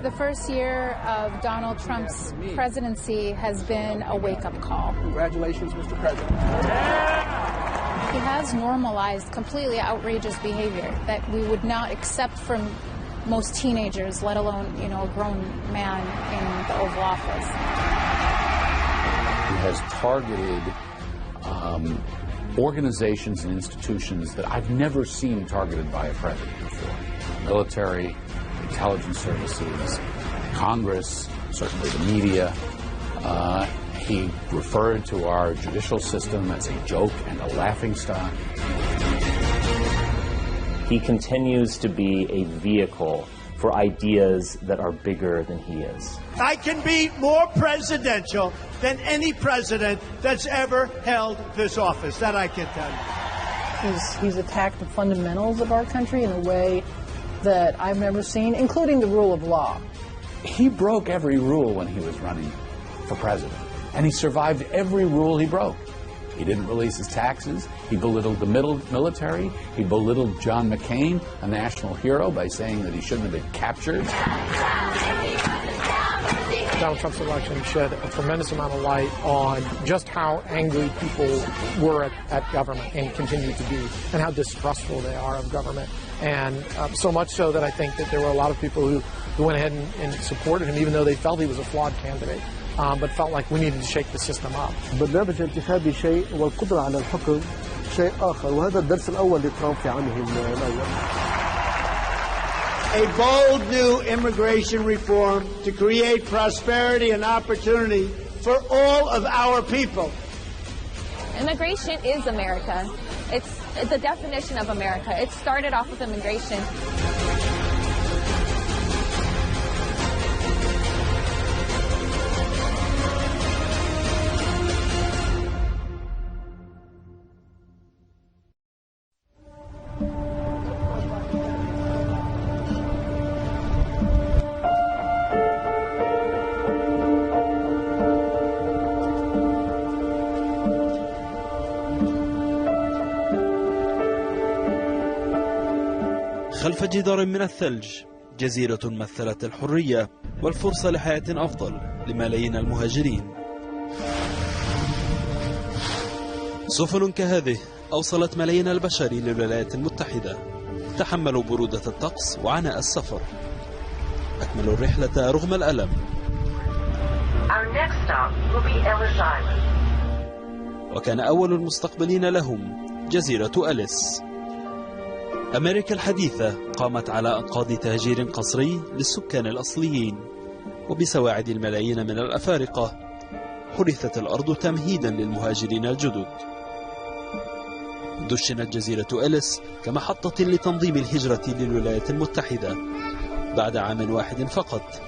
The first year of Donald Trump's presidency has been a wake-up call. Congratulations, Mr. President. He has normalized completely outrageous behavior that we would not accept from most teenagers, let alone, a grown man in the Oval Office. He has targeted organizations and institutions that I've never seen targeted by a president before. Military, intelligence services, Congress, certainly the media. He referred to our judicial system as a joke and a laughingstock. He continues to be a vehicle for ideas that are bigger than he is. I can be more presidential than any president that's ever held this office. That I can tell you. He's attacked the fundamentals of our country in a way that I've never seen, including the rule of law. He broke every rule when he was running for president, and he survived every rule he broke. He didn't release his taxes. He belittled the military. He belittled John McCain, a national hero, by saying that he shouldn't have been captured. Donald Trump's election shed a tremendous amount of light on just how angry people were at government and continue to be, and how distrustful they are of government. And so much so that I think that there were a lot of people who went ahead and supported him, even though they felt he was a flawed candidate, but felt like we needed to shake the system up. برنامج الانتخابي شيء والقدرة على الحكم شيء آخر، وهذا الدرس الأول لترامب في عامه الأول. A bold new immigration reform to create prosperity and opportunity for all of our people. Immigration is America. It's the definition of America. It started off with immigration. خلف جدار من الثلج جزيرة مثلت الحرية والفرصة لحياة أفضل لملايين المهاجرين. سفن كهذه أوصلت ملايين البشر للولايات المتحدة، تحملوا برودة الطقس وعناء السفر، أكملوا الرحلة رغم الألم. وكان أول المستقبلين لهم جزيرة أليس. أمريكا الحديثة قامت على أنقاض تهجير قسري للسكان الأصليين، وبسواعد الملايين من الأفارقة حرثت الأرض تمهيدا للمهاجرين الجدد. دشنت جزيرة أليس كمحطة لتنظيم الهجرة للولايات المتحدة بعد عام واحد فقط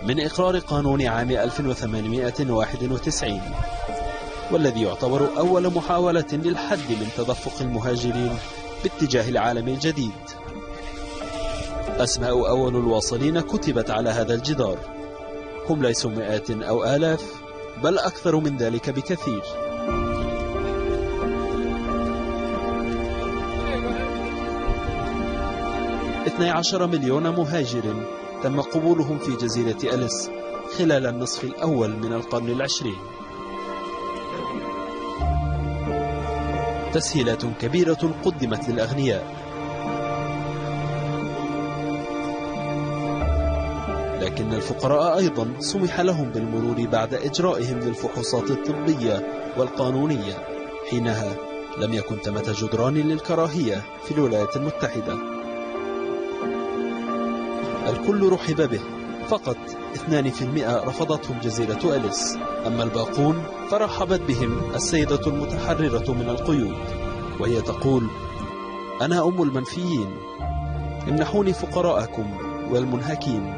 من إقرار قانون عام 1891، والذي يعتبر أول محاولة للحد من تدفق المهاجرين باتجاه العالم الجديد. أسماء أول الواصلين كتبت على هذا الجدار، هم ليسوا مئات أو آلاف، بل أكثر من ذلك بكثير. 12 مليون مهاجر تم قبولهم في جزيرة أليس خلال النصف الأول من القرن العشرين. تسهيلات كبيرة قدمت للأغنياء، لكن الفقراء أيضا سمح لهم بالمرور بعد إجرائهم للفحوصات الطبية والقانونية. حينها لم يكن ثمة جدران للكراهية في الولايات المتحدة. الكل رحب به، فقط 2% رفضتهم جزيرة أليس، أما الباقون فرحبت بهم السيدة المتحررة من القيود، وهي تقول: أنا أم المنفيين، امنحوني فقراءكم والمنهكين.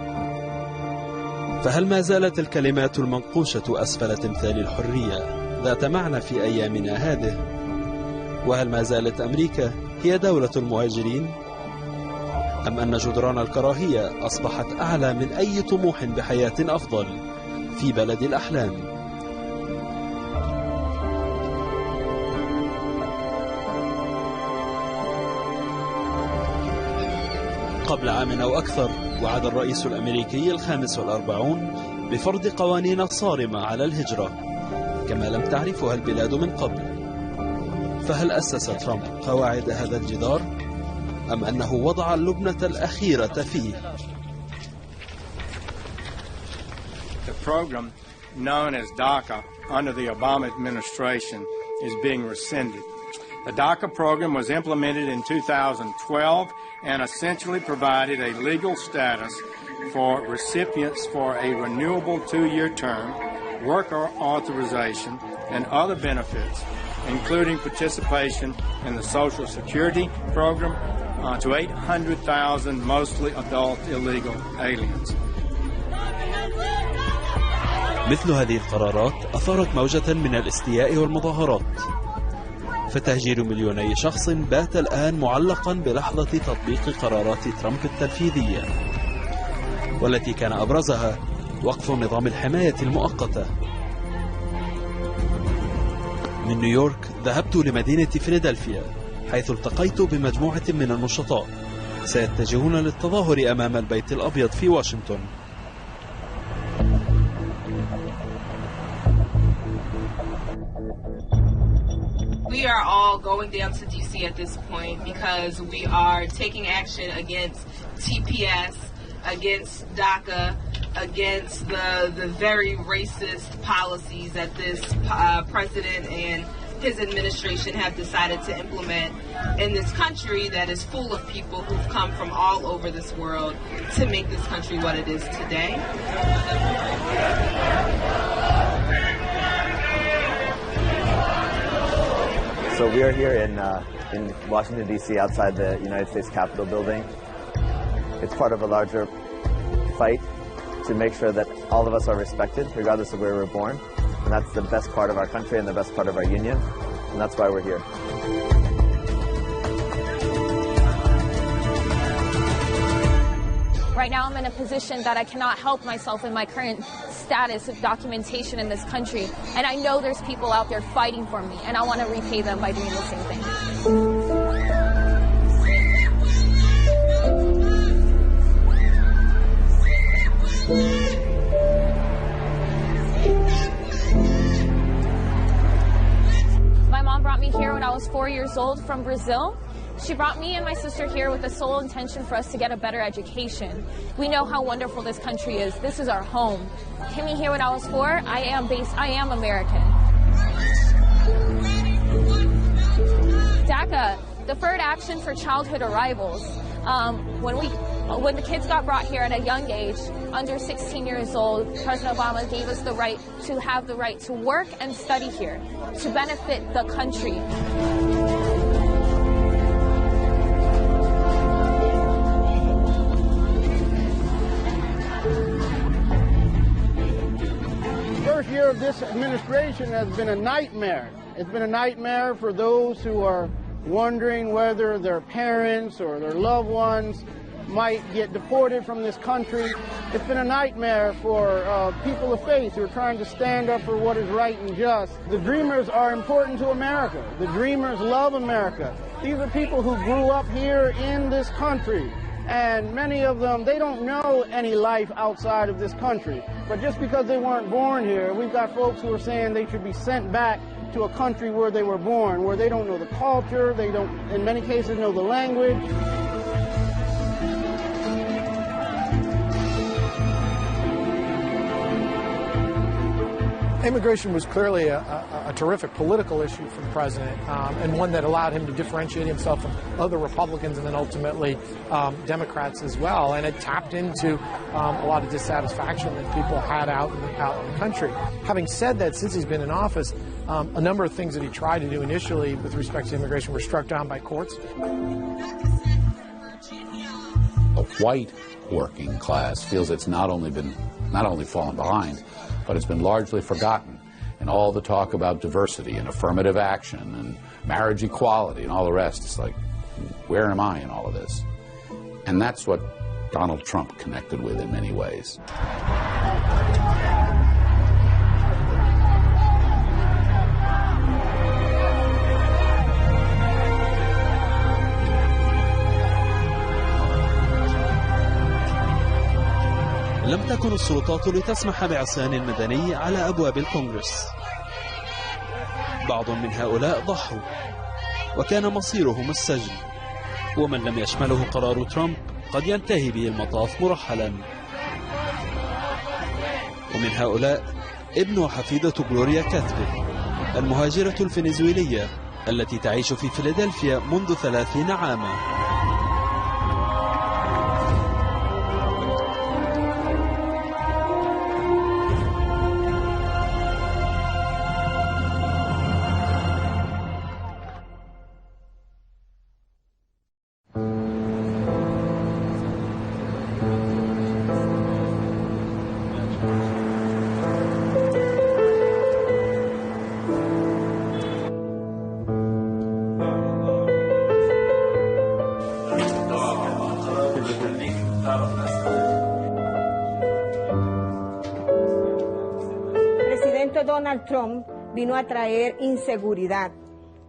فهل ما زالت الكلمات المنقوشة أسفل تمثال الحرية ذات معنى في أيامنا هذه؟ وهل ما زالت أمريكا هي دولة المهاجرين؟ أم أن جدران الكراهية أصبحت أعلى من أي طموح بحياة أفضل في بلد الأحلام؟ قبل عام أو أكثر وعد الرئيس الأميركي الخامس والأربعون بفرض قوانين صارمة على الهجرة كما لم تعرفها البلاد من قبل. فهل أسس ترمب قواعد هذا الجدار أم أنه وضع اللبنة الأخيرة فيه؟ The program known as DACA under the Obama administration is being rescinded. The DACA program was implemented in 2012 and essentially provided a legal status for recipients for a renewable 2-year term, worker authorization, and other benefits, including participation in the Social Security program to 800,000 mostly adult illegal aliens. مثل هذه القرارات أثارت موجة من الاستياء والمظاهرات، فتهجير مليوني شخص بات الآن معلقا بلحظة تطبيق قرارات ترمب التنفيذية، والتي كان أبرزها وقف نظام الحماية المؤقتة. من نيويورك ذهبت لمدينة فيلادلفيا حيث التقيت بمجموعة من النشطاء سيتجهون للتظاهر أمام البيت الأبيض في واشنطن. We are all going down to DC at this point because we are taking action against TPS, against DACA, against the very racist policies that this president and his administration have decided to implement in this country that is full of people who've come from all over this world to make this country what it is today. So we are here in Washington, D.C., outside the United States Capitol building. It's part of a larger fight to make sure that all of us are respected, regardless of where we're born. And that's the best part of our country and the best part of our union. And that's why we're here. Right now I'm in a position that I cannot help myself in my current status of documentation in this country. And I know there's people out there fighting for me, and I want to repay them by doing the same thing. My mom brought me here when I was 4 years old from Brazil. She brought me and my sister here with the sole intention for us to get a better education. We know how wonderful this country is. This is our home. Came here when I was 4. I am American. DACA, deferred action for childhood arrivals. When the kids got brought here at a young age, under 16 years old, President Obama gave us the right to have the right to work and study here, to benefit the country. First year of this administration has been a nightmare. It's been a nightmare for those who are wondering whether their parents or their loved ones might get deported from this country. It's been a nightmare for people of faith who are trying to stand up for what is right and just. The dreamers are important to America. The dreamers love America. These are people who grew up here in this country. And many of them, they don't know any life outside of this country. But just because they weren't born here, we've got folks who are saying they should be sent back to a country where they were born, where they don't know the culture, they don't, in many cases, know the language. Immigration was clearly a terrific political issue for the president, and one that allowed him to differentiate himself from other Republicans and then ultimately Democrats as well. And it tapped into a lot of dissatisfaction that people had out in the country. Having said that, since he's been in office, a number of things that he tried to do initially with respect to immigration were struck down by courts. The white working class feels it's not only fallen behind, but it's been largely forgotten in all the talk about diversity and affirmative action and marriage equality and all the rest. It's like, where am I in all of this? And that's what Donald Trump connected with in many ways. لم تكن السلطات لتسمح بعصيان مدني على أبواب الكونغرس. بعض من هؤلاء ضحوا وكان مصيرهم السجن، ومن لم يشمله قرار ترمب قد ينتهي به المطاف مرحلا. ومن هؤلاء ابن وحفيدة غلوريا كاتبي المهاجرة الفنزويلية التي تعيش في فيلادلفيا منذ 30 عاما. Donald Trump vino a traer inseguridad,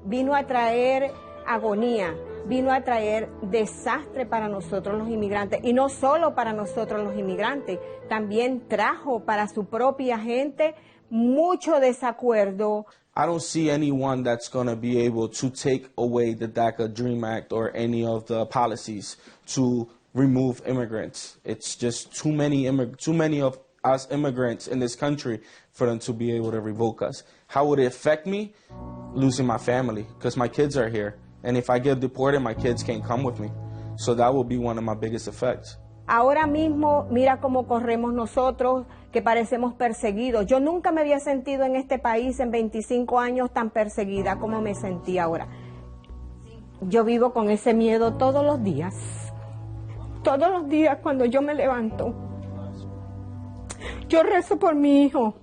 vino a traer agonía, vino a traer desastre para nosotros los inmigrantes, y no solo para nosotros los inmigrantes, también trajo para su propia gente mucho desacuerdo. I don't see anyone that's going to be able to take away the DACA DREAM Act or any of the policies to remove immigrants. It's just too many of us immigrants in this country for them to be able to revoke us. How would it affect me? Losing my family, because my kids are here. And if I get deported, my kids can't come with me. So that will be one of my biggest effects. Ahora mismo, mira cómo corremos nosotros, que parecemos perseguidos. Yo nunca me había sentido en este país en 25 años tan perseguida como me sentí ahora. Yo vivo con ese miedo todos los días. Todos los días cuando yo me levanto. Yo rezo por mi hijo,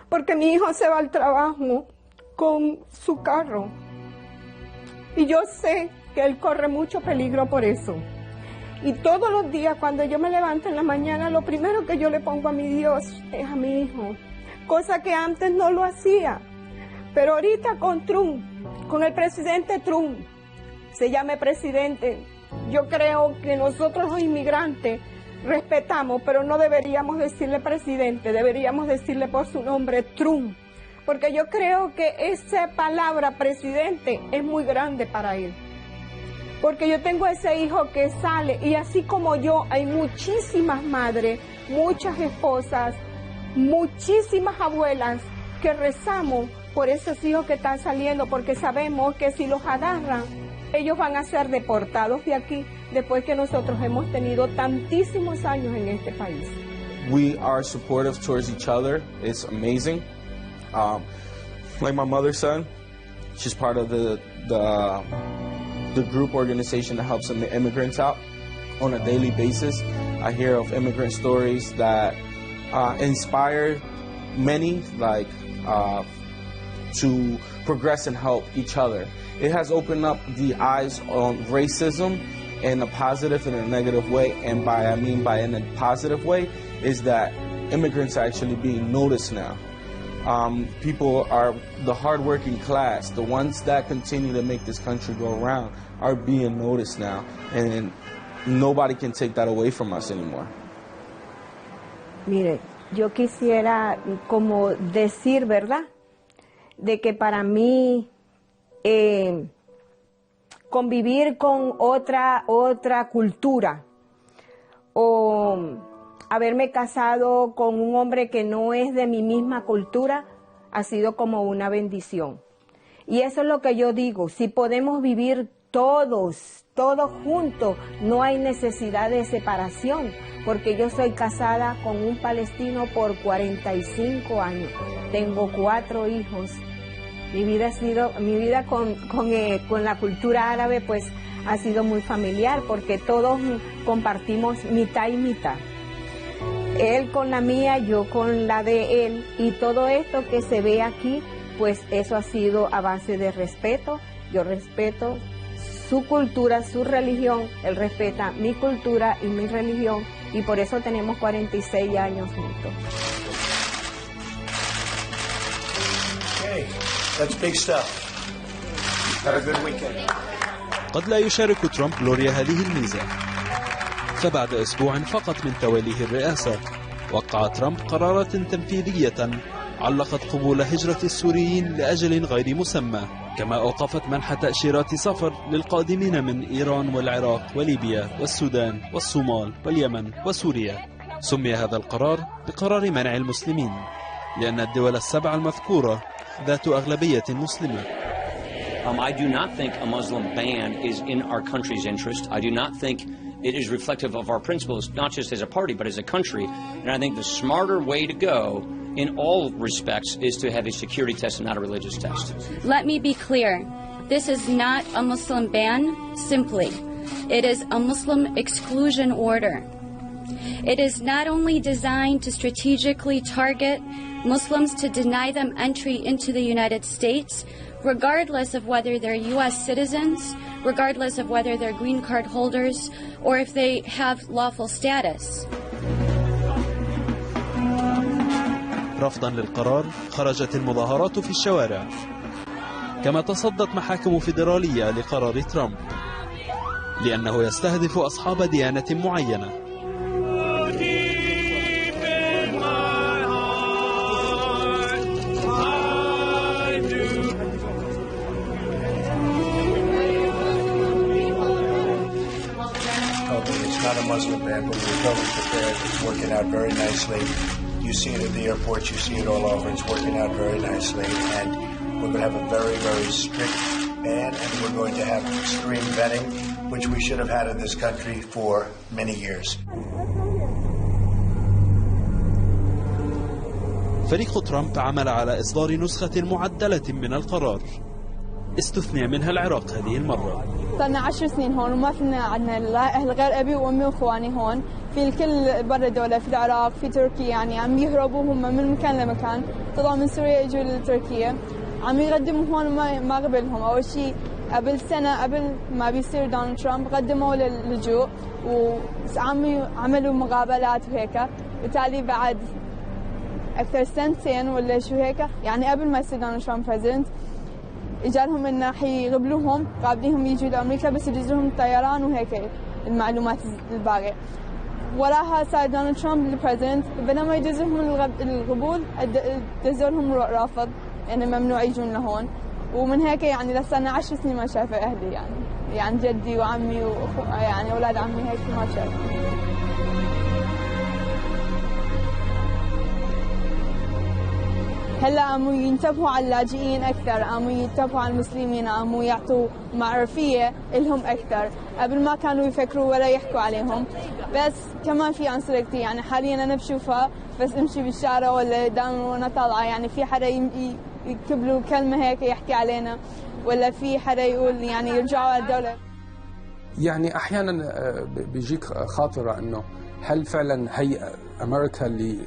porque mi hijo se va al trabajo con su carro. Y yo sé que él corre mucho peligro por eso. Y todos los días cuando yo me levanto en la mañana, lo primero que yo le pongo a mi Dios es a mi hijo. Cosa que antes no lo hacía. Pero ahorita con Trump, con el presidente Trump, se llame presidente, yo creo que nosotros los inmigrantes respetamos, pero no deberíamos decirle presidente, deberíamos decirle por su nombre Trump, porque yo creo que esa palabra presidente es muy grande para él, porque yo tengo ese hijo que sale, y así como yo hay muchísimas madres, muchas esposas, muchísimas abuelas que rezamos por esos hijos que están saliendo, porque sabemos que si los agarran, ellos van a ser deportados de aquí, después que nosotros hemos tenido tantísimos años en este país. We are supportive towards each other. It's amazing. Like my mother said, she's part of the group organization that helps immigrants out on a daily basis. I hear of immigrant stories that inspire many, like to progress and help each other. It has opened up the eyes on racism in a positive and a negative way, and by in a positive way is that immigrants are actually being noticed now. People are, the hardworking class, the ones that continue to make this country go around, are being noticed now, and nobody can take that away from us anymore. Mire, yo quisiera como decir, ¿verdad?, de que para mí convivir con otra cultura o haberme casado con un hombre que no es de mi misma cultura ha sido como una bendición. Y eso es lo que yo digo, si podemos vivir todos juntos, no hay necesidad de separación, porque yo soy casada con un palestino por 45 años, tengo 4 hijos. Mi vida con la cultura árabe pues ha sido muy familiar, porque todos compartimos mitad y mitad. Él con la mía, yo con la de él, y todo esto que se ve aquí, pues eso ha sido a base de respeto. Yo respeto su cultura, su religión, él respeta mi cultura y mi religión, y por eso tenemos 46 años juntos. That's big stuff. Have a good weekend. قد لا يشارك ترامب غلوريا هذه الميزة، فبعد أسبوع فقط من توليه الرئاسة وقع ترمب قرارات تنفيذية علقت قبول هجرة السوريين لأجل غير مسمى، كما أوقفت منح تأشيرات سفر للقادمين من إيران والعراق وليبيا والسودان والصومال واليمن وسوريا. سمي هذا القرار بقرار منع المسلمين لأن الدول السبع المذكورة ذات أغلبية مسلمة. I do not think a Muslim ban is in our country's interest. I do not think it is reflective of our principles, not just as a party, but as a country. And I think the smarter way to go in all respects is to have a security test and not a religious test. Let me be clear. This is not a Muslim ban, simply. It is a Muslim exclusion order. It is not only designed to strategically target Muslims to deny them entry into the United States, regardless of whether they're U.S. citizens, regardless of whether they're green card holders, or if they have lawful status. رفضا للقرار خرجت المظاهرات في الشوارع، كما تصدت محاكم فيدرالية لقرار ترمب لأنه يستهدف أصحاب ديانة معينة. It's not a Muslim ban, but we're totally prepared. It's working out very nicely. You see it at the airports, you see it all over. It's working out very nicely. And we're going to have a very, very strict ban, and we're going to have extreme vetting, which we should have had in this country for many years. فريق ترامب عمل على إصدار نسخة معدلة من القرار استثنى منها العراق هذه المرة. صرنا 10 سنين هون وما فينا عندنا لا أهل غير أبي وأمي وإخواني هون، في الكل برا الدولة، في العراق، في تركيا، يعني عم يهربوا هم من مكان لمكان، طلعوا من سوريا يجوا لتركيا، عم يقدموا هون ما قبلهم. أول شيء قبل سنة قبل ما بيصير دونالد ترامب قدموا للجوء وعملوا مقابلات وهيك، وتالي بعد أكثر سنتين ولا شو هيك، يعني قبل ما يصير دونالد ترامب بريزيدنت، إجالهم إنه حيقبلوهم قابليهم يجوا لأمريكا بس يجوز لهم الطيران وهيك المعلومات الباقية. وراها صار دونالد ترامب البريزيدنت، بينما يجوز لهم القبول دزوا لهم رافض، يعني ممنوع يجون لهون. ومن هيك يعني لسنا 10 سنين ما شايفة أهلي، يعني جدي وعمي يعني أولاد عمي هيك ما شايفة. هلا عمو ينتبهوا على اللاجئين اكثر، عمو ينتبهوا على المسلمين، عمو يعطوا معرفيه لهم اكثر، قبل ما كانوا يفكروا ولا يحكوا عليهم. بس كمان في عنصرية، يعني حاليا انا بشوفها بس امشي بالشارع ولا دائما وانا طالعه، يعني في حدا يكتب له كلمه هيك يحكي علينا، ولا في حدا يقول يعني يرجعوا على الدوله. يعني احيانا بيجيك خاطره انه هل فعلا هي امريكا اللي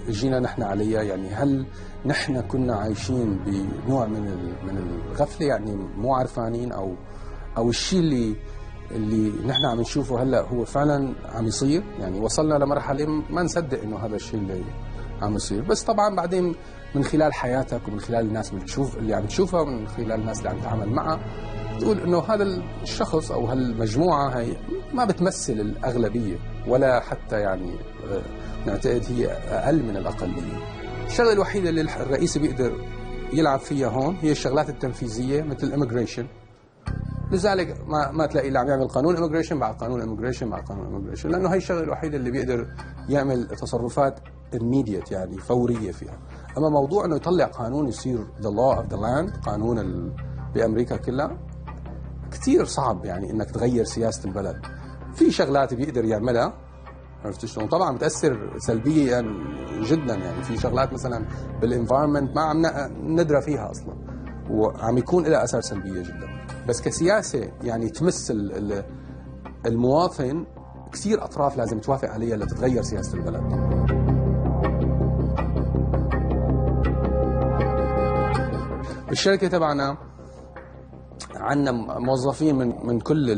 جينا نحن عليها؟ يعني هل نحن كنا عايشين بنوع من الغفله، يعني مو عارفانين، او الشيء اللي نحن عم نشوفه هلا هو فعلا عم يصير؟ يعني وصلنا لمرحله ما نصدق انه هذا الشيء اللي عم يصير. بس طبعا بعدين من خلال حياتك ومن خلال الناس اللي عم تشوفها ومن خلال الناس اللي عم تتعامل معها تقول انه هذا الشخص او هالمجموعه هي ما بتمثل الاغلبيه، ولا حتى يعني نعتقد هي اقل من الاقليه. الشغله الوحيده اللي الرئيس بيقدر يلعب فيها هون هي الشغلات التنفيذيه مثل الاميجريشن. لذلك ما تلاقي اللي عم يعمل قانون اميجريشن بعد قانون اميجريشن بعد قانون اميجريشن، لانه هي الشغله الوحيده اللي بيقدر يعمل تصرفات immediate يعني فوريه فيها. اما موضوع انه يطلع قانون يصير the law of the land، قانون بامريكا كلها، كثير صعب يعني انك تغير سياسه البلد. في شغلات بيقدر يعملها، عرفت شلون؟ طبعا بتاثر سلبيه يعني جدا، يعني في شغلات مثلا بالانفايرمنت ما عم ندرى فيها اصلا وعم يكون لها اثار سلبيه جدا. بس كسياسه يعني تمس المواطن، كثير اطراف لازم توافق عليها لتتغير سياسه البلد. بالشركه تبعنا عندنا موظفين من كل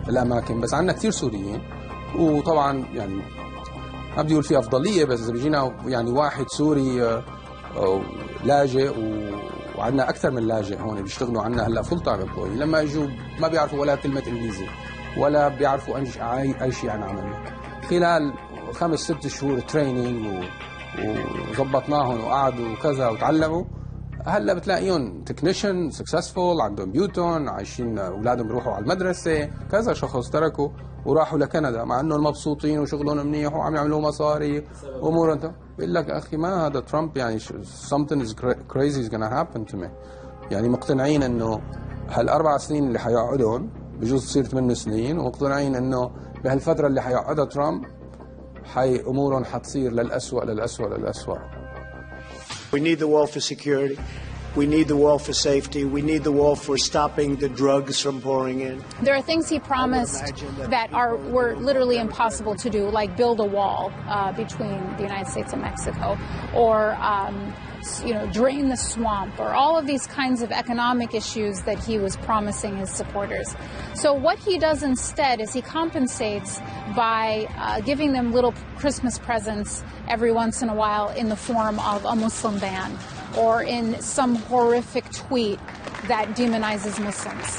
الاماكن، بس عندنا كثير سوريين، وطبعا يعني ما بدي اقول في افضليه، بس اذا بيجينا يعني واحد سوري لاجئ وعندنا اكثر من لاجئ هون بيشتغلوا عندنا هلا فول تايم امبلوي، لما يجوا ما بيعرفوا ولا كلمه انجليزي، ولا بيعرفوا أي شيء عن عملنا. خلال 5-6 شهور تريننج وظبطناهم وقعدوا وكذا وتعلموا، هلا بتلاقيهم تكنيشن سكسسفول، عندهم بيوتهم، عايشين، اولادهم بيروحوا على المدرسه. كذا شخص تركوا وراحوا لكندا مع انهم مبسوطين وشغلهم منيح وعم يعملوا مصاري وامور. انت بقول لك اخي ما هذا ترامب، يعني something is crazy is gonna happen to me. يعني مقتنعين انه هال4 سنين اللي حيقعدهم بجوز تصير 8 سنين، ومقتنعين انه بهالفتره اللي حيقعدها ترامب امورهم حتصير للأسوأ للأسوأ للأسوأ. We need the wall for security. We need the wall for safety. We need the wall for stopping the drugs from pouring in. There are things he promised that were literally impossible to do, like build a wall between the United States and Mexico, or drain the swamp, or all of these kinds of economic issues that he was promising his supporters. So what he does instead is he compensates by giving them little Christmas presents every once in a while in the form of a Muslim ban, or in some horrific tweet that demonizes Muslims.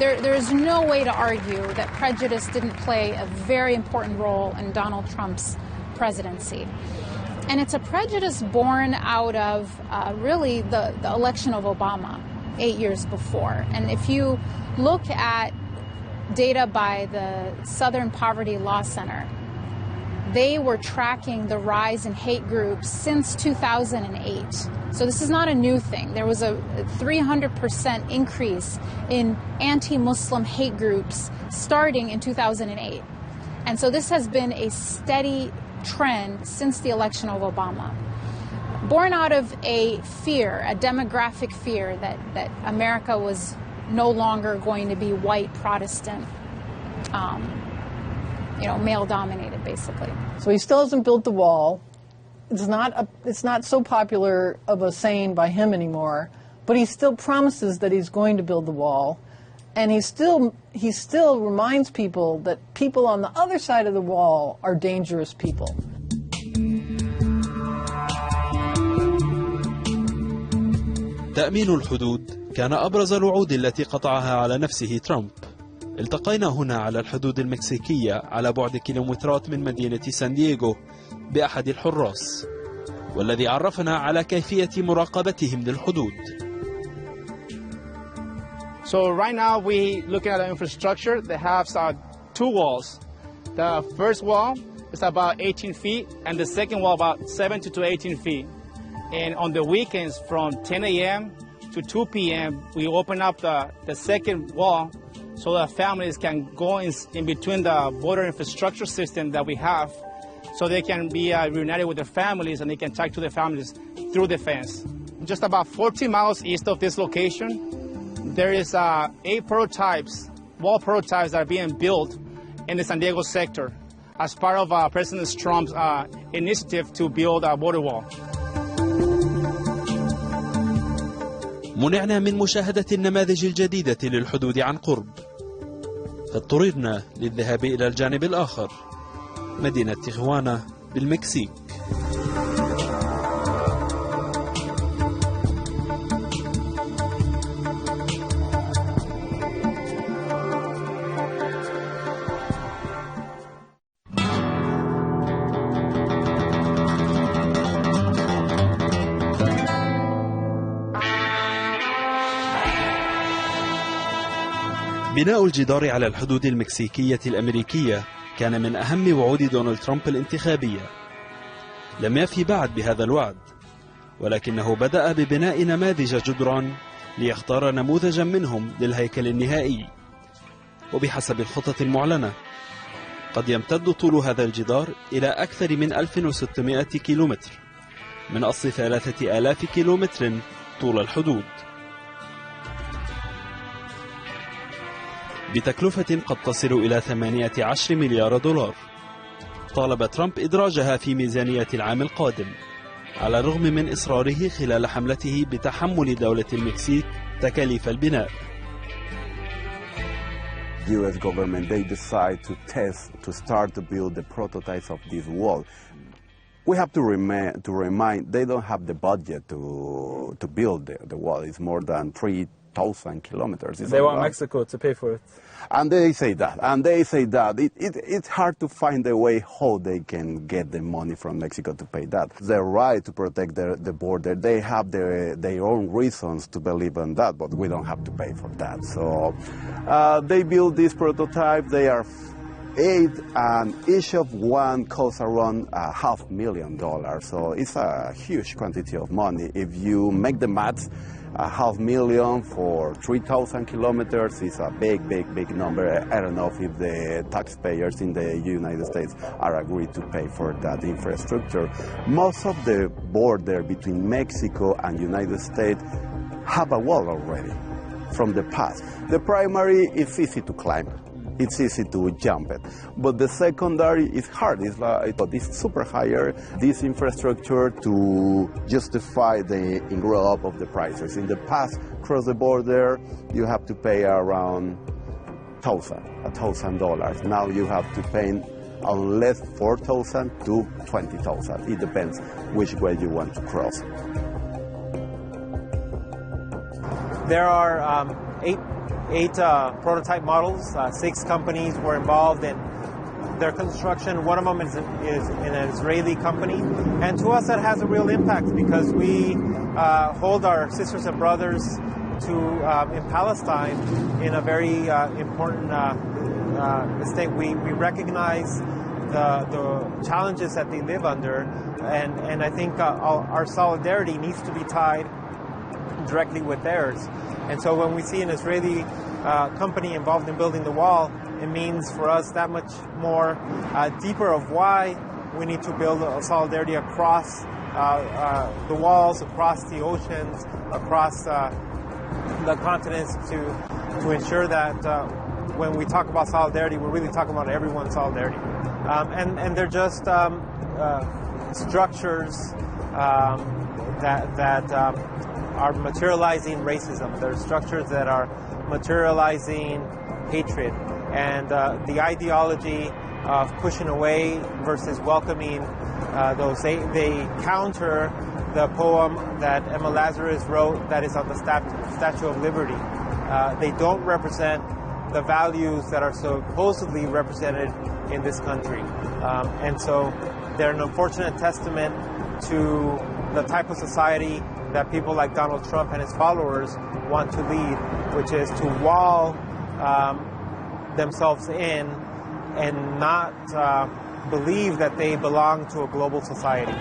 There is no way to argue that prejudice didn't play a very important role in Donald Trump's presidency. And it's a prejudice born out of really the election of Obama 8 years before. And if you look at data by the Southern Poverty Law Center, they were tracking the rise in hate groups since 2008. So this is not a new thing. There was a 300% increase in anti-Muslim hate groups starting in 2008. And so this has been a steady trend since the election of Obama, born out of a fear, a demographic fear that America was no longer going to be white Protestant, male-dominated, basically. So he still hasn't built the wall. It's not so popular of a saying by him anymore, but he still promises that he's going to build the wall, and he still reminds people that people on the other side of the wall are dangerous people. تأمين الحدود كان أبرز الوعود التي قطعها على نفسه ترامب. التقينا هنا على الحدود المكسيكية على بعد كيلومترات من مدينة سان دييغو بأحد الحراس، والذي عرفنا على كيفية مراقبتهم للحدود. So right now we looking at the infrastructure. They have 2 walls. The first wall is about 18 feet, and the second wall about 17 to 18 feet. And on the weekends from 10 a.m. to 2 p.m. we open up the second wall so that families can go in between the border infrastructure system that we have, so they can be reunited with their families and they can talk to their families through the fence. Just about 40 miles east of this location, there is 8 wall prototypes that are being built in the San Diego sector as part of President Trump's initiative to build a border wall. منعنا من مشاهدة النماذج الجديدة للحدود عن قرب، فاضطررنا للذهاب إلى الجانب الآخر، مدينة تيخوانا بالمكسيك. بناء الجدار على الحدود المكسيكية الأميركية كان من أهم وعود دونالد ترامب الانتخابية. لم يفي بعد بهذا الوعد، ولكنه بدأ ببناء نماذج جدران ليختار نموذجا منهم للهيكل النهائي. وبحسب الخطط المعلنة قد يمتد طول هذا الجدار إلى أكثر من 1600 كيلومتر من أصل 3000 كيلومتر طول الحدود، بتكلفة قد تصل إلى 18 مليار دولار. طالب ترامب إدراجها في ميزانية العام القادم، على الرغم من إصراره خلال حملته بتحمل دولة المكسيك تكاليف البناء. The U.S. government, they decide to start to build the prototypes of this wall. We have to remind they don't have the budget to build the wall. It's more than $3 3,000 kilometers. They want Mexico to pay for it. And they say that. It's hard to find a way how they can get the money from Mexico to pay that. Their right to protect the border, they have their own reasons to believe in that, but we don't have to pay for that. So they build this prototype. They are 8, and each of one costs around $500,000. So it's a huge quantity of money. If you make the maths, $500,000 for 3,000 kilometers is a big number. I don't know if the taxpayers in the United States are agreed to pay for that infrastructure. Most of the border between Mexico and United States have a wall already from the past. The primary is easy to climb. It's easy to jump it. But the secondary is hard. It's super higher, this infrastructure, to justify the growth of the prices. In the past, across the border, you have to pay around $1,000. Now you have to pay unless $4,000 to $20,000. It depends which way you want to cross. There are eight prototype models. 6 companies were involved in their construction. One of them is an Israeli company. And to us that has a real impact because we hold our sisters and brothers in Palestine in a very important state. We recognize the challenges that they live under, and I think our solidarity needs to be tied directly with theirs. And so when we see an Israeli company involved in building the wall, it means for us that much more deeper of why we need to build a solidarity across the walls, across the oceans, across the continents to ensure that when we talk about solidarity, we're really talking about everyone's solidarity. And they're just structures that are materializing racism. They're structures that are materializing hatred. And the ideology of pushing away versus welcoming those, they counter the poem that Emma Lazarus wrote that is on the Statue of Liberty. They don't represent the values that are supposedly represented in this country. And so they're an unfortunate testament to the type of society that people like Donald Trump and his followers want to lead, which is to wall themselves in and not believe that they belong to a global society.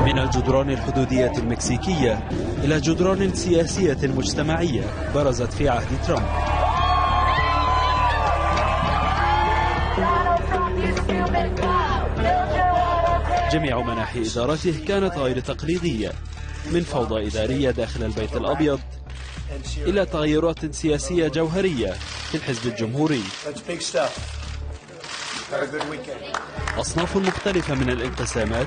من الجدران الحدودية المكسيكية إلى جدران سياسية مجتمعية برزت في عهد ترمب. جميع مناحي إدارته كانت غير تقليدية، من فوضى إدارية داخل البيت الأبيض إلى تغيرات سياسية جوهرية في الحزب الجمهوري. أصناف مختلفة من الانقسامات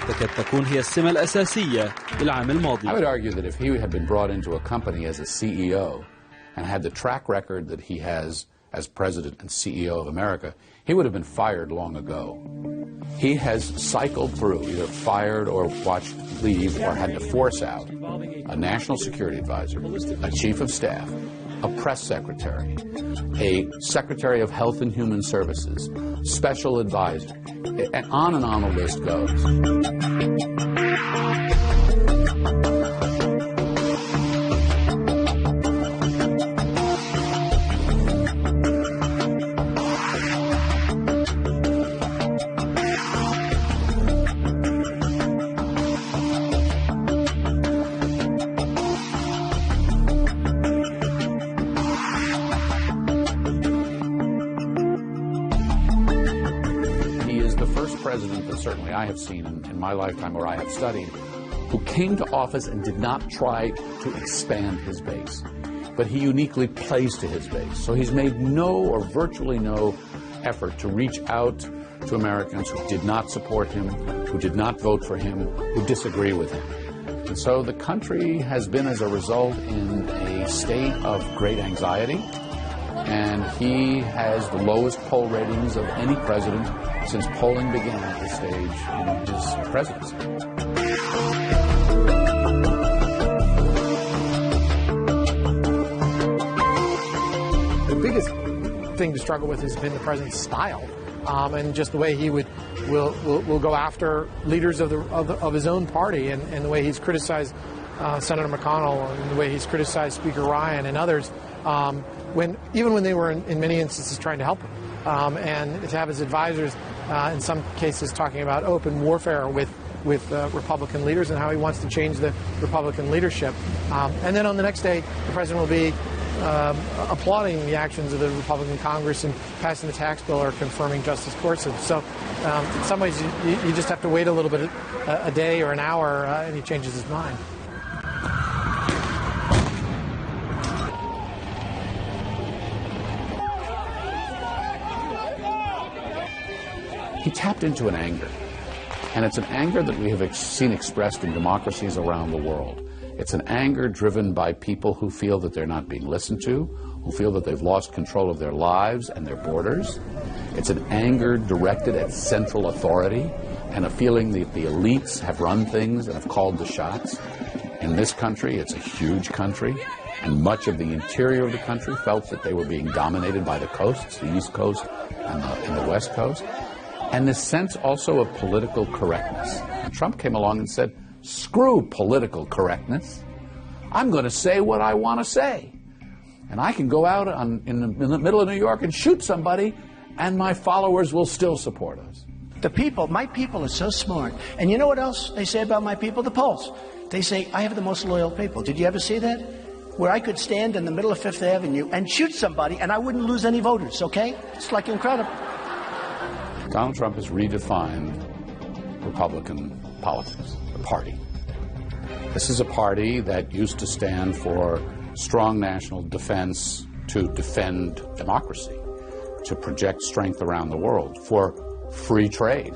تكاد تكون هي السمة الأساسية للعام الماضي. I would argue that if he had been brought into a company as a CEO and had the track record that he has as president and CEO of America, he would have been fired long ago. He has cycled through, either fired or watched leave or had to force out a national security advisor, a chief of staff, a press secretary, a secretary of health and human services, special advisor, and on the list goes. Certainly I have seen in my lifetime, or I have studied, who came to office and did not try to expand his base, but he uniquely plays to his base. So he's made no or virtually no effort to reach out to Americans who did not support him, who did not vote for him, who disagree with him. And so the country has been, as a result, in a state of great anxiety, and he has the lowest poll ratings of any president since polling began at this stage in his presidency. thing to struggle with has been the president's style, and just the way he will go after leaders of his own party, and the way he's criticized Senator McConnell, and the way he's criticized Speaker Ryan and others, even when they were in many instances trying to help him, and to have his advisors in some cases talking about open warfare with Republican leaders and how he wants to change the Republican leadership. And then on the next day, the president will be applauding the actions of the Republican Congress in passing the tax bill or confirming Justice Gorsuch. So in some ways, you just have to wait a little bit, a day or an hour, and he changes his mind. He tapped into an anger. And it's an anger that we have seen expressed in democracies around the world. It's an anger driven by people who feel that they're not being listened to, who feel that they've lost control of their lives and their borders. It's an anger directed at central authority and a feeling that the elites have run things and have called the shots. In this country, it's a huge country, and much of the interior of the country felt that they were being dominated by the coasts, the East Coast and the West Coast. And this sense also of political correctness. And Trump came along and said, screw political correctness. I'm going to say what I want to say. And I can go out in the middle of New York and shoot somebody, and my followers will still support us. My people are so smart. And you know what else they say about my people? The polls. They say, I have the most loyal people. Did you ever see that? Where I could stand in the middle of Fifth Avenue and shoot somebody, and I wouldn't lose any voters, okay? It's like incredible. Donald Trump has redefined Republican politics, the party. This is a party that used to stand for strong national defense, to defend democracy, to project strength around the world, for free trade,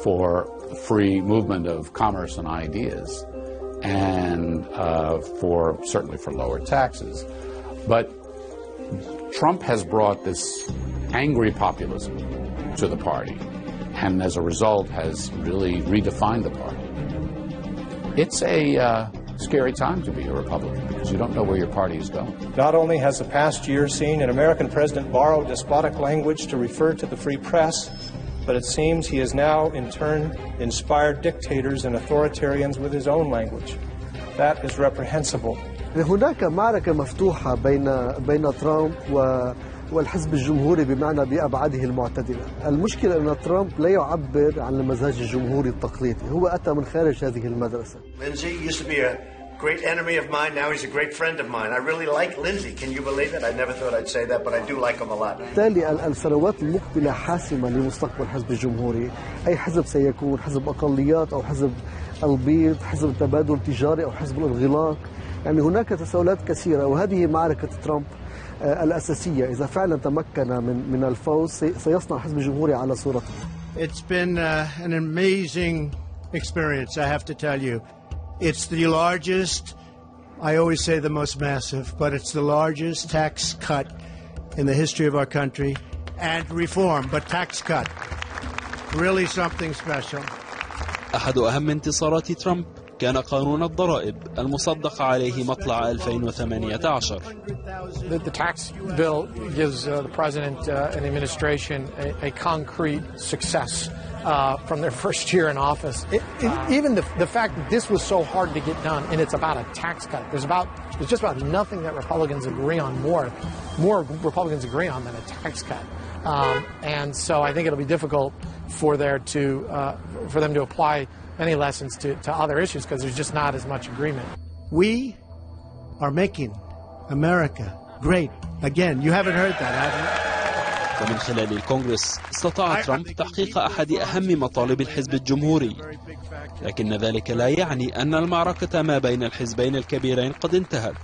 for free movement of commerce and ideas, and certainly for lower taxes. But Trump has brought this angry populism to the party, and as a result has really redefined the party. It's a scary time to be a Republican because you don't know where your party is going. Not only has the past year seen an American president borrow despotic language to refer to the free press, but it seems he has now in turn inspired dictators and authoritarians with his own language. That is reprehensible. هناك معركة مفتوحة بين ترامب والحزب الجمهوري بمعنى بأبعاده المعتدلة. المشكلة أن ترامب لا يعبر عن المزاج الجمهوري التقليدي، هو أتى من خارج هذه المدرسة. Lindsey used to be a great enemy of mine, now he's a great friend of mine. I really like Lindsey, can you believe it? I never thought I'd say that, but I do like him a lot. بالتالي السنوات المقبلة حاسمة لمستقبل الحزب الجمهوري. أي حزب سيكون حزب أقليات أو حزب البيض، حزب التبادل التجاري أو حزب الانغلاق. يعني هناك تساؤلات كثيرة، وهذه معركة ترامب الأساسية. إذا فعلا تمكن من الفوز سيصنع الحزب الجمهوري على صورته. It's been an amazing experience, I have to tell you. It's the largest, I always say the most massive, but it's the largest tax cut in the history of our country, and reform, but tax cut. Really something special. أحد أهم انتصارات ترامب كان قانون الضرائب المصدق عليه مطلع 2018. The tax bill gives the president and the administration a concrete success from their first year in office. Even the fact that this was so hard to get done, and it's about a tax cut. There's just about nothing that Republicans agree on more Republicans agree on than a tax cut. And so I think it'll be difficult for them to apply any lessons to other issues because there's just not as much agreement. We are making America great again. You haven't heard that, have you? ومن خلال الكونغرس استطاع ترامب تحقيق أحد أهم مطالب الحزب الجمهوري، لكن ذلك لا يعني أن المعركة ما بين الحزبين الكبيرين قد انتهت،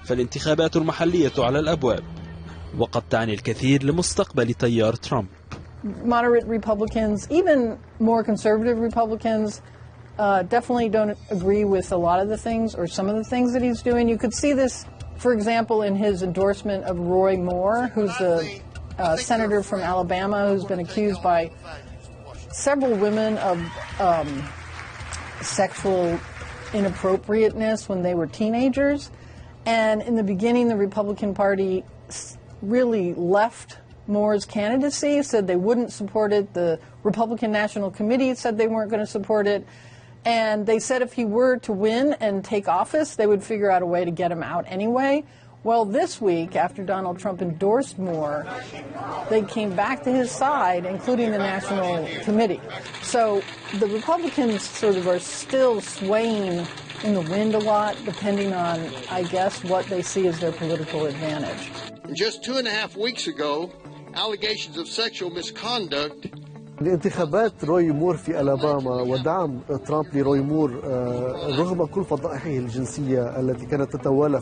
فالانتخابات المحلية على الأبواب وقد تعني الكثير لمستقبل تيار ترامب. Moderate Republicans, even more conservative Republicans, definitely don't agree with a lot of the things or some of the things that he's doing. You could see this, for example, in his endorsement of Roy Moore, who's the senator from Alabama who's been accused by several women of sexual inappropriateness when they were teenagers. And in the beginning, the Republican Party really left Moore's candidacy, said they wouldn't support it. The Republican National Committee said they weren't going to support it. And they said if he were to win and take office, they would figure out a way to get him out anyway. Well, this week, after Donald Trump endorsed Moore, they came back to his side, including the National Committee. So the Republicans sort of are still swaying in the wind a lot, depending on, I guess, what they see as their political advantage. Just 2.5 weeks ago, allegations of sexual misconduct. الانتخابات روي مور في ألاباما ودعم ترامب لروي مور رغم كل فضائحه الجنسية التي كانت تتوالى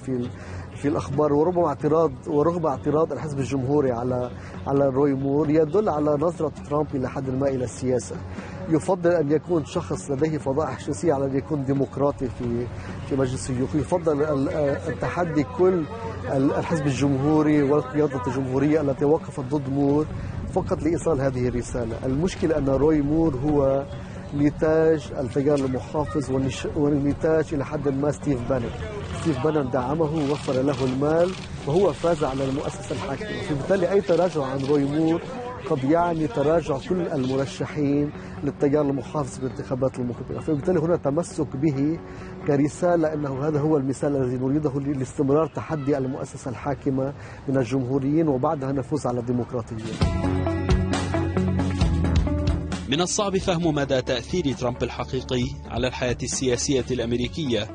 في الأخبار ورغم اعتراض الحزب الجمهوري على روي مور يدل على نظرة ترامب إلى حد ما إلى السياسة. يفضل أن يكون شخص لديه فضائح جنسية على أن يكون ديمقراطي في مجلس الشيوخ. يفضل التحدي كل الحزب الجمهوري والقيادة الجمهورية التي وقفت ضد مور فقط لإيصال هذه الرسالة. المشكلة أن روي مور هو نتاج التيار المحافظ ونتاج إلى حد ما ستيف بانون دعمه ووفر له المال وهو فاز على المؤسسة الحاكمة. فبالتالي أي تراجع عن روي مور قد يعني تراجع كل المرشحين للتيار المحافظ بالانتخابات المقبلة. فبالتالي هنا تمسك به كرسالة أنه هذا هو المثال الذي نريده لاستمرار تحدي المؤسسة الحاكمة من الجمهوريين وبعدها نفوز على الديمقراطية. من الصعب فهم مدى تأثير ترامب الحقيقي على الحياة السياسية الأمريكية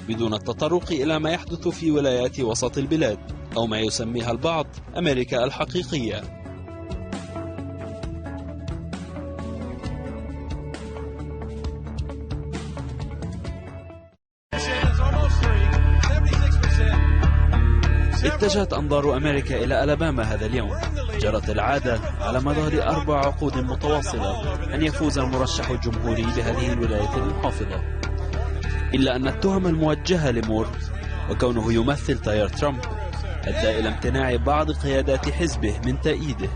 بدون التطرق إلى ما يحدث في ولايات وسط البلاد أو ما يسميها البعض أمريكا الحقيقية. اتجهت أنظار أمريكا إلى ألاباما هذا اليوم. جرت العادة على مدار 4 عقود متواصلة أن يفوز المرشح الجمهوري بهذه الولاية المحافظة، إلا أن التهم الموجهة لمور وكونه يمثل تيار ترامب أدى إلى امتناع بعض قيادات حزبه من تأييده.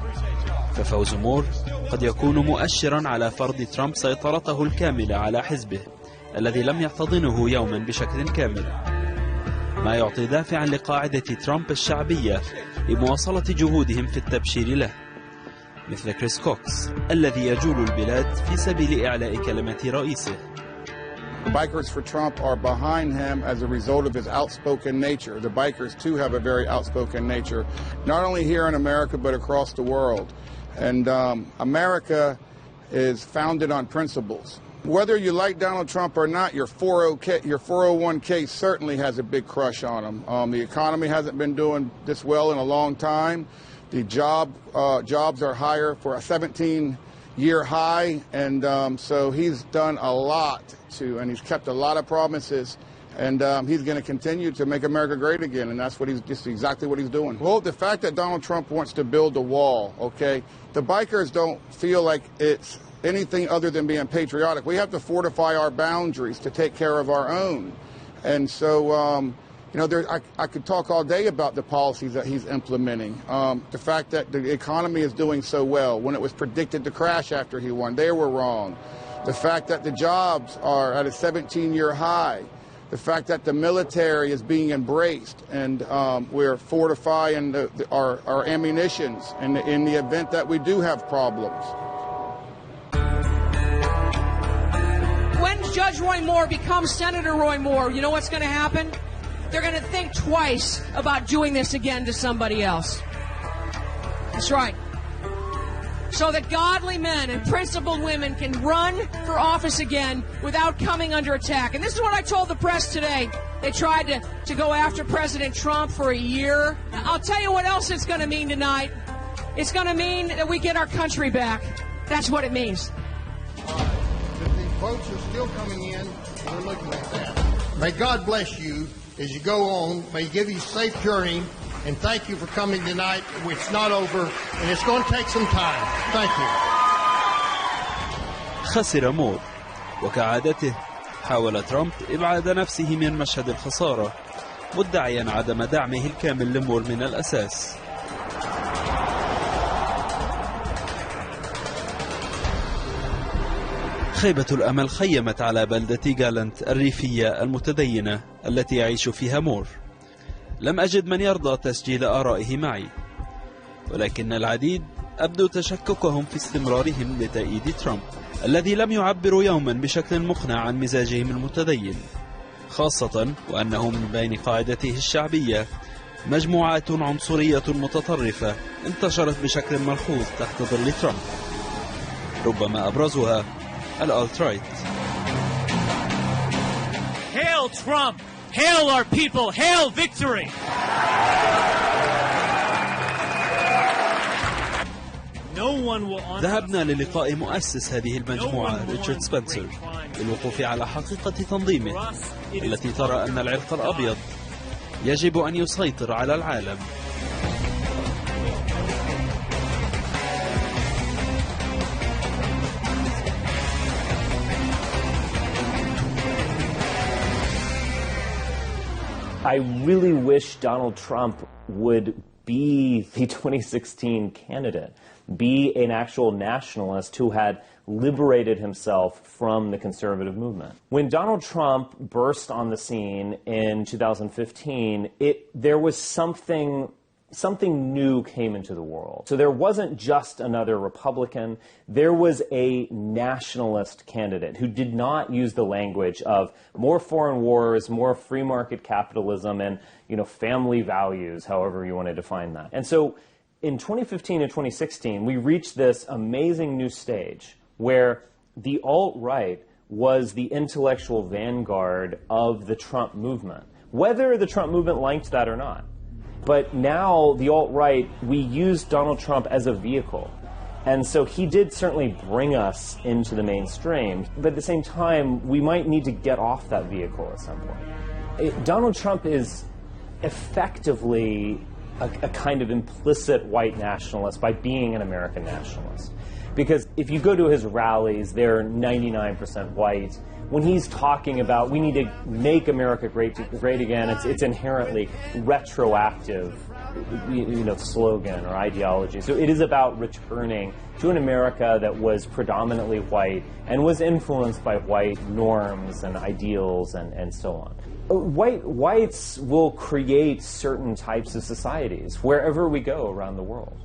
ففوز مور قد يكون مؤشرا على فرض ترامب سيطرته الكاملة على حزبه الذي لم يحتضنه يوما بشكل كامل، ما يعطي دافعا لقاعدة ترامب الشعبية لمواصلة جهودهم في التبشير له، مثل كريس كوكس الذي يجول البلاد في سبيل إعلاء كلمة رئيسه. The bikers for Trump are behind him as a result of his outspoken nature. The bikers too have a very outspoken nature, not only here in America but across the world. And America is founded on principles. Whether you like Donald Trump or not, your 401k certainly has a big crush on him. The economy hasn't been doing this well in a long time. The jobs are higher for a 17-year high, and so he's done a lot and he's kept a lot of promises, and he's going to continue to make America great again, and that's just exactly what he's doing. Well, the fact that Donald Trump wants to build a wall, okay, the bikers don't feel like it's anything other than being patriotic. We have to fortify our boundaries to take care of our own. And so, I could talk all day about the policies that he's implementing. The fact that the economy is doing so well, when it was predicted to crash after he won, they were wrong. The fact that the jobs are at a 17-year high. The fact that the military is being embraced, and we're fortifying our ammunitions in the event that we do have problems. When Judge Roy Moore becomes Senator Roy Moore, you know what's going to happen? They're going to think twice about doing this again to somebody else. That's right. So that godly men and principled women can run for office again without coming under attack. And this is what I told the press today. They tried to go after President Trump for a year. I'll tell you what else it's going to mean tonight. It's going to mean that we get our country back. That's what it means. Votes are still coming in. We're looking at that. May God bless you as you go on. May He give you safe journey. And thank you for coming tonight. It's not over, and it's going to take some time. Thank you. خسر مور، وكعادته حاول ترامب إبعاد نفسه من مشهد الخسارة، مدعيا عدم دعمه الكامل لمور من الأساس. خيبة الأمل خيمت على بلدة جالنت الريفية المتدينة التي يعيش فيها مور. لم أجد من يرضى تسجيل آرائه معي، ولكن العديد أبدوا تشككهم في استمرارهم لتأييد ترمب الذي لم يعبر يوما بشكل مقنع عن مزاجهم المتدين، خاصة وأنه من بين قاعدته الشعبية مجموعات عنصرية متطرفة انتشرت بشكل ملحوظ تحت ظل ترمب، ربما أبرزها الألترايت. Hail Trump! Hail our people! Hail victory! ذهبنا للقاء مؤسس هذه المجموعة ريتشارد سبنسر للوقوف على حقيقة تنظيمه التي ترى أن العرق الأبيض يجب أن يسيطر على العالم. I really wish Donald Trump would be the 2016 candidate, be an actual nationalist who had liberated himself from the conservative movement. When Donald Trump burst on the scene in 2015, there was something new came into the world. So there wasn't just another Republican, there was a nationalist candidate who did not use the language of more foreign wars, more free market capitalism, and family values, however you want to define that. And so in 2015 and 2016, we reached this amazing new stage where the alt-right was the intellectual vanguard of the Trump movement, whether the Trump movement liked that or not. But now the alt-right, we use Donald Trump as a vehicle. And so he did certainly bring us into the mainstream. But at the same time, we might need to get off that vehicle at some point. Donald Trump is effectively a kind of implicit white nationalist by being an American nationalist. Because if you go to his rallies, they're 99% white. When he's talking about we need to make America great again, it's inherently retroactive, slogan or ideology. So it is about returning to an America that was predominantly white and was influenced by white norms and ideals and so on. Whites will create certain types of societies wherever we go around the world.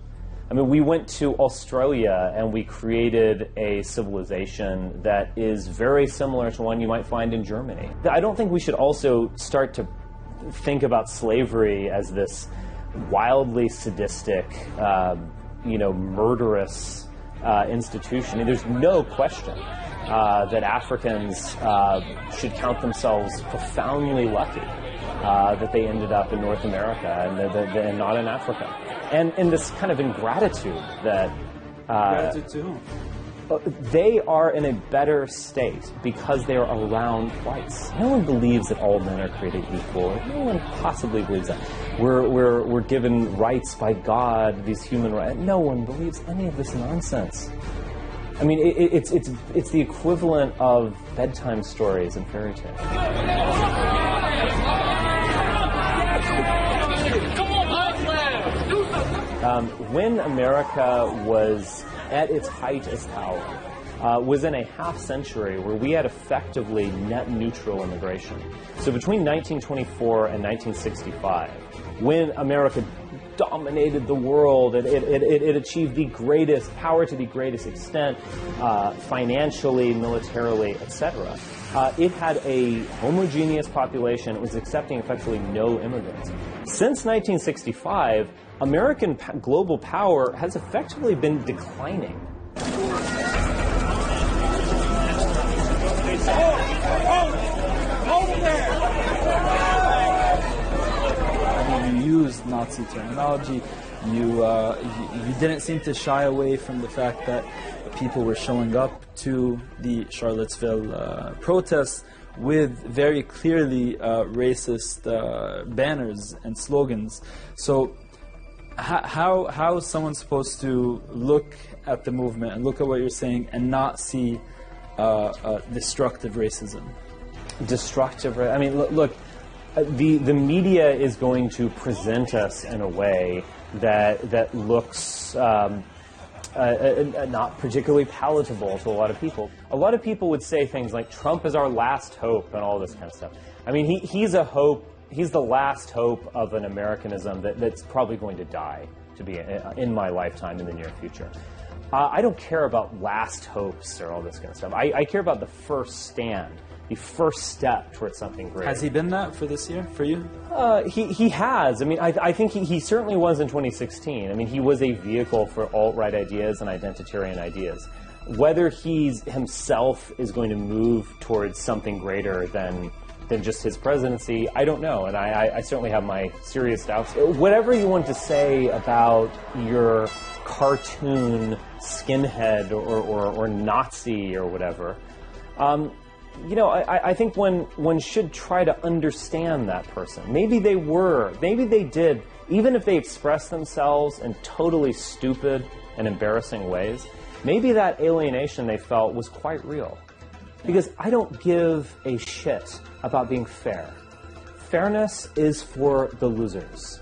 I mean, we went to Australia and we created a civilization that is very similar to one you might find in Germany. I don't think we should also start to think about slavery as this wildly sadistic, murderous institution. I mean, there's no question that Africans should count themselves profoundly lucky that they ended up in North America and not in Africa. And this kind of ingratitude that Gratitude to whom? They are in a better state because they are around whites. No one believes that all men are created equal. No one possibly believes that. We're given rights by God, these human rights. No one believes any of this nonsense. I mean, it's the equivalent of bedtime stories and fairy tales. When America was at its height as power, was in a half century where we had effectively net neutral immigration. So between 1924 and 1965, when America dominated the world, it achieved the greatest power to the greatest extent, financially, militarily, etc. It had a homogeneous population. It was accepting effectively no immigrants. Since 1965, American global power has effectively been declining. I mean, you used Nazi terminology. You didn't seem to shy away from the fact that people were showing up to the Charlottesville protests with very clearly racist banners and slogans. So how is someone supposed to look at the movement and look at what you're saying and not see destructive racism? Destructive, I mean, look, the media is going to present us in a way that looks not particularly palatable to a lot of people. A lot of people would say things like Trump is our last hope and all this kind of stuff. I mean, he's a hope. He's the last hope of an Americanism that's probably going to die. to be in my lifetime in the near future. I don't care about last hopes or all this kind of stuff. I care about the first stand, the first step towards something great. Has he been that for this year, for you? He has. I mean, I think he certainly was in 2016. I mean, he was a vehicle for alt-right ideas and identitarian ideas. Whether he's himself is going to move towards something greater than just his presidency, I don't know, and I certainly have my serious doubts. Whatever you want to say about your cartoon skinhead or Nazi or whatever, you know, I think one should try to understand that person. Maybe they did, even if they expressed themselves in totally stupid and embarrassing ways, maybe that alienation they felt was quite real. Because I don't give a shit about being fair. Fairness is for the losers.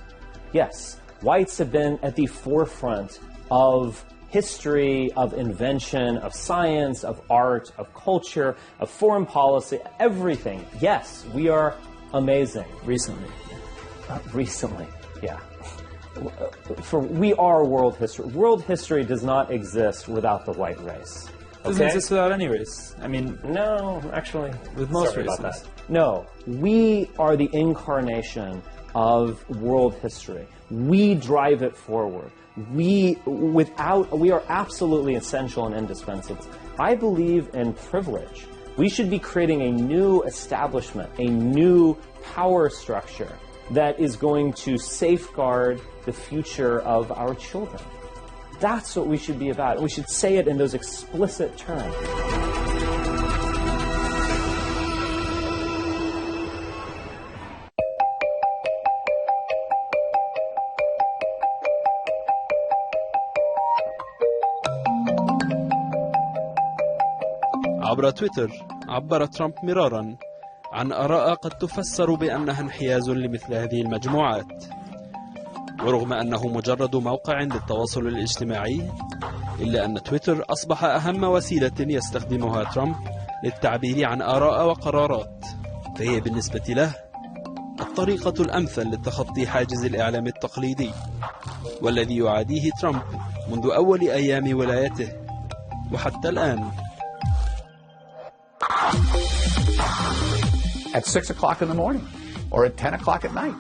Yes, whites have been at the forefront of history, of invention, of science, of art, of culture, of foreign policy, everything. Yes, we are amazing. Recently. Recently, yeah. We are world history. World history does not exist without the white race. Doesn't exist without any race. I mean, no, actually, with most races. No, we are the incarnation of world history. We drive it forward. We are absolutely essential and indispensable. I believe in privilege. We should be creating a new establishment, a new power structure that is going to safeguard the future of our children. That's what we should be about. We should say it in those explicit terms. عبر تويتر عبر ترامب مرارا عن آراء قد تفسر بأنها انحياز لمثل هذه المجموعات. ورغم أنه مجرد موقع للتواصل الاجتماعي، إلا أن تويتر أصبح أهم وسيلة يستخدمها ترامب للتعبير عن آراء وقرارات، فهي بالنسبة له الطريقة الأمثل للتخطي حاجز الإعلام التقليدي، والذي يعاديه ترامب منذ أول أيام ولايته وحتى الآن. At 6 o'clock in the morning or at 10 o'clock at night.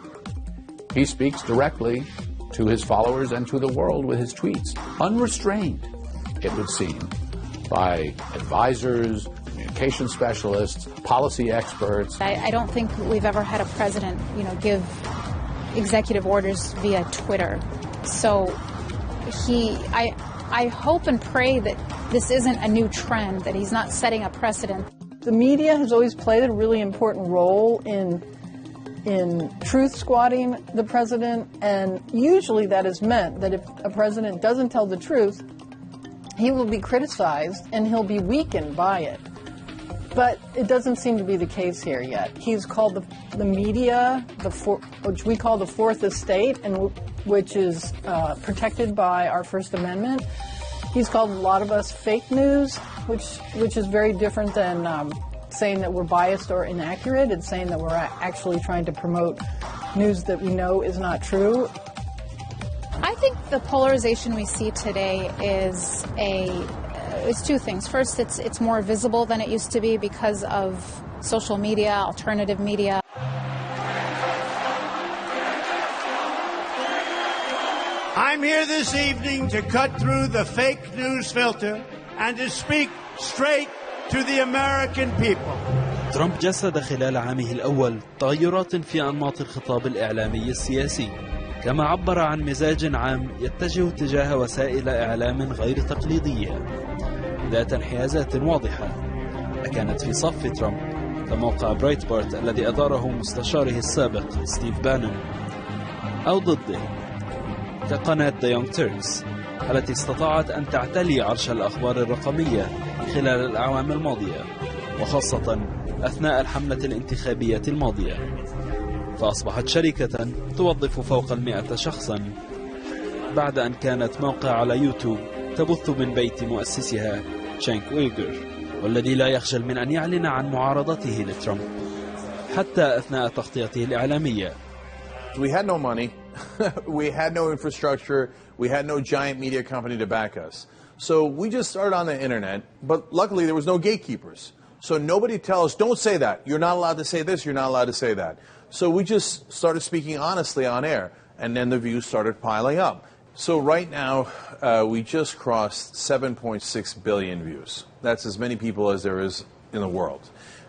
He speaks directly to his followers and to the world with his tweets, unrestrained, it would seem, by advisors, communication specialists, policy experts. I don't think we've ever had a president, give executive orders via Twitter. So I hope and pray that this isn't a new trend, that he's not setting a precedent. The media has always played a really important role in truth squatting the president, and usually that has meant that if a president doesn't tell the truth, he will be criticized and he'll be weakened by it. But it doesn't seem to be the case here yet. He's called the media, which we call the fourth estate, and which is protected by our First Amendment. He's called a lot of us fake news, which is very different than saying that we're biased or inaccurate. It's saying that we're actually trying to promote news that we know is not true. I think the polarization we see today is two things. First, it's more visible than it used to be because of social media, alternative media. I'm here this evening to cut through the fake news filter and to speak straight to the American people. ترامب جسد خلال عامه الأول تغيرات في أنماط الخطاب الإعلامي السياسي، كما عبر عن مزاج عام يتجه تجاه وسائل إعلام غير تقليدية ذات انحيازات واضحة، أكانت في صف ترامب كموقع برايتبارت الذي أداره مستشاره السابق ستيف بانون، أو ضده كقناة The Young Turks التي استطاعت أن تعتلي عرش الأخبار الرقمية خلال الأعوام الماضية، وخاصة أثناء الحملة الانتخابية الماضية، فأصبحت شركة توظف فوق 100 شخصا بعد أن كانت موقع على يوتيوب تبث من بيت مؤسسها تشانك ويغر، والذي لا يخجل من أن يعلن عن معارضته لترامب حتى أثناء تغطيته الإعلامية. We had no money. We had no infrastructure. We had no giant media company to back us. So we just started on the internet, but luckily there was no gatekeepers. So nobody tell us, don't say that. You're not allowed to say this. You're not allowed to say that. So we just started speaking honestly on air, and then the views started piling up. So right now, we just crossed 7.6 billion views. That's as many people as there is in the world.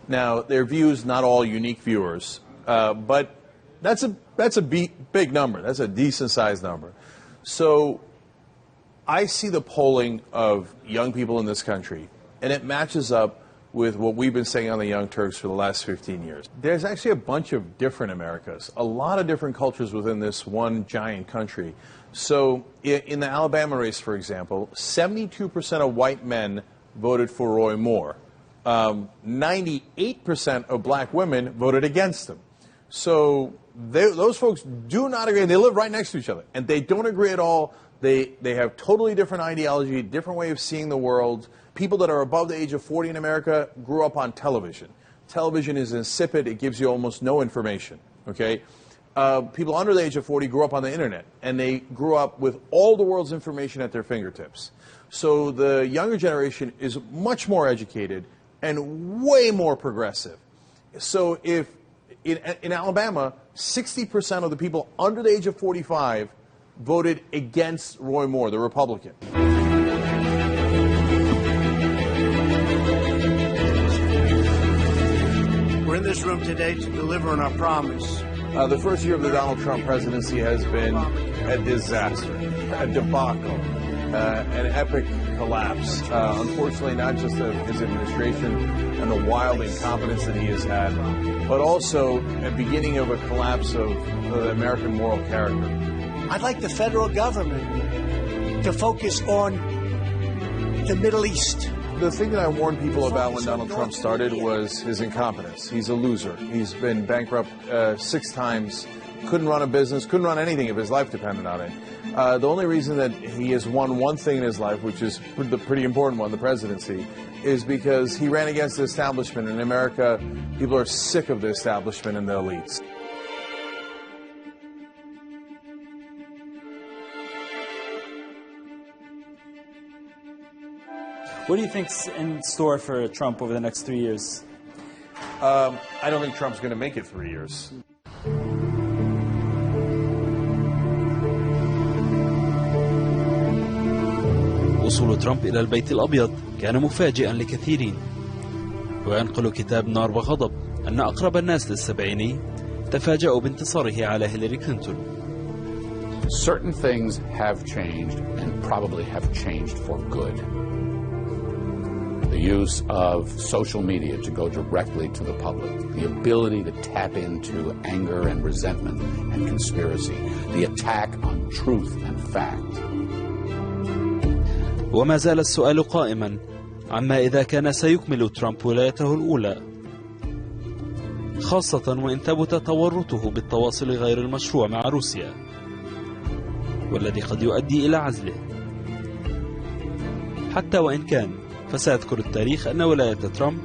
Now, their views, not all unique viewers, but that's a big number. That's a decent-sized number. So I see the polling of young people in this country, and it matches up with what we've been saying on the Young Turks for the last 15 years. There's actually a bunch of different Americas, a lot of different cultures within this one giant country. So in the Alabama race, for example, 72% of white men voted for Roy Moore. 98% of black women voted against him. So those folks do not agree. They live right next to each other, and they don't agree at all. They have totally different ideology, different way of seeing the world. People that are above the age of 40 in America grew up on television. Television is insipid. It gives you almost no information, okay? People under the age of 40 grew up on the internet, and they grew up with all the world's information at their fingertips. So the younger generation is much more educated and way more progressive. So if in Alabama, 60% of the people under the age of 45 voted against Roy Moore, the Republican. We're in this room today to deliver on our promise. The first year of the Donald Trump presidency has been a disaster, a debacle, an epic collapse. Unfortunately, not just of his administration and the wild incompetence that he has had, but also a beginning of a collapse of the American moral character. I'd like the federal government to focus on the Middle East. The thing that I warned people about when Donald Trump started was his incompetence. He's a loser. He's been bankrupt 6 times, couldn't run a business, couldn't run anything if his life depended on it. The only reason that he has won one thing in his life, which is the pretty important one, the presidency, is because he ran against the establishment. In America, people are sick of the establishment and the elites. What do you think's in store for Trump over the next 3 years? I don't think Trump's going to make it 3 years. وصول ترامب إلى البيت الأبيض كان مفاجئا لكثيرين، وينقل كتاب نار وغضب أن أقرب الناس للسبعيني تفاجأوا بانتصاره على هيلاري كلينتون. Certain things have changed and probably have changed for good. The use of social media to go directly to the public, the ability to tap into anger and resentment and conspiracy, the attack on truth and fact. وما زال السؤال قائما عما إذا كان سيكمل ترامب ولايته الأولى، خاصة وإن ثبت تورطه بالتواصل غير المشروع مع روسيا، والذي قد يؤدي إلى عزله. حتى وإن كان فسيذكر التاريخ أن ولاية ترامب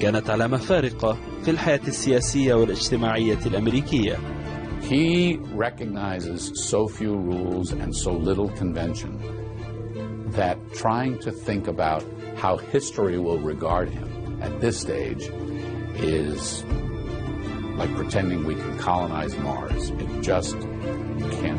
كانت علامة فارقة في الحياة السياسية والاجتماعية الأمريكية. He recognizes so few rules and so little convention that trying to think about how history will regard him at this stage is like pretending we can colonize Mars. It just can't